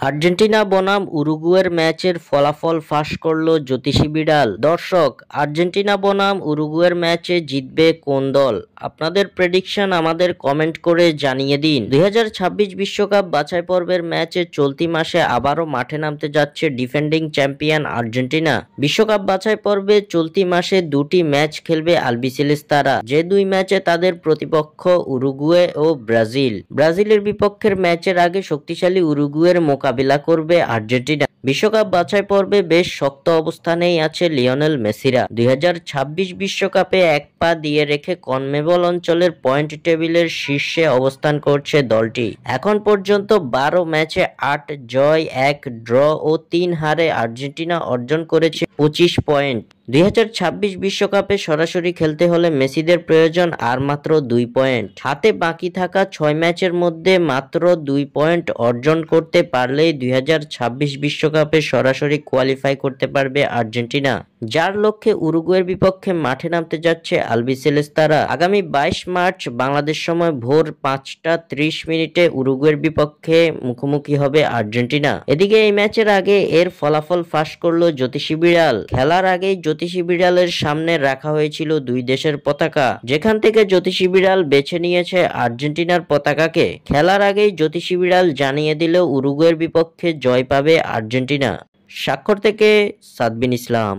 Argentina বনাম উরুগুয়ের ম্যাচের ফলাফল ফাঁস করল জ্যোতিষী বিড়াল। দর্শক, আর্জেন্টিনা বনাম উরুগুয়ের ম্যাচে জিতবে কোন দল? আপনাদের প্রেডিকশন আমাদের কমেন্ট করে জানিয়ে দিন। 2026 বিশ্বকাপ বাছাই পর্বের ম্যাচে চলতি মাসে আবারও মাঠে নামতে যাচ্ছে ডিফেন্ডিং চ্যাম্পিয়ন আর্জেন্টিনা। বিশ্বকাপ বাছাই পর্বে চলতি মাসে দুটি ম্যাচ খেলবে আলবিসেলেস্তারা, যে দুই ম্যাচে তাদের প্রতিপক্ষ উরুগুয়ে ও ব্রাজিল। ব্রাজিলের বিপক্ষের ম্যাচের আগে শক্তিশালী উরুগুয়ের মোকাবিলা করবে আর্জেন্টিনা। বিশ্বকাপ বাছাই পর্বে বেশ শক্ত অবস্থানেই আছে লিওনেল মেসিরা। 2026 বিশ্বকাপে এক পা দিয়ে রেখে কনমেবল অঞ্চলের পয়েন্ট টেবিলের শীর্ষে অবস্থান করছে দলটি। এখন পর্যন্ত 12 ম্যাচে 8 জয়, 1 ড্র ও 3 হারে আর্জেন্টিনা অর্জন করেছে 25 পয়েন্ট। 2026 বিশ্বকাপে সরাসরি খেলতে হলে মেসিদের প্রয়োজন আর মাত্র 2 পয়েন্ট। হাতে বাকি থাকা 6 ম্যাচের মধ্যে মাত্র 2 পয়েন্ট অর্জন করতে পারলেই 2026 বিশ্বকাপে সরাসরি কোয়ালিফাই করতে পারবে আর্জেন্টিনা, যার লক্ষ্যে উরুগুয়ের বিপক্ষে মাঠে নামতে যাচ্ছে আলবিসেলেস্তারা। আগামী 22 মার্চ বাংলাদেশ সময় ভোর 5টা 30 উরুগুয়ের বিপক্ষে মুখোমুখি হবে আর্জেন্টিনা। এদিকে এই ম্যাচের আগে এর ফলাফল ফাঁস করলো জ্যোতিষী বিড়াল। খেলার আগেই জ্যোতিষী বিড়ালের সামনে রাখা হয়েছিল দুই দেশের পতাকা, যেখান থেকে জ্যোতিষী বিড়াল বেছে নিয়েছে আর্জেন্টিনার পতাকাকে। খেলার আগেই জ্যোতিষী বিড়াল জানিয়ে দিল উরুগুয়ের বিপক্ষে জয় পাবে আর্জেন্টিনা। স্বাক্ষর থেকে সাদবিন ইসলাম।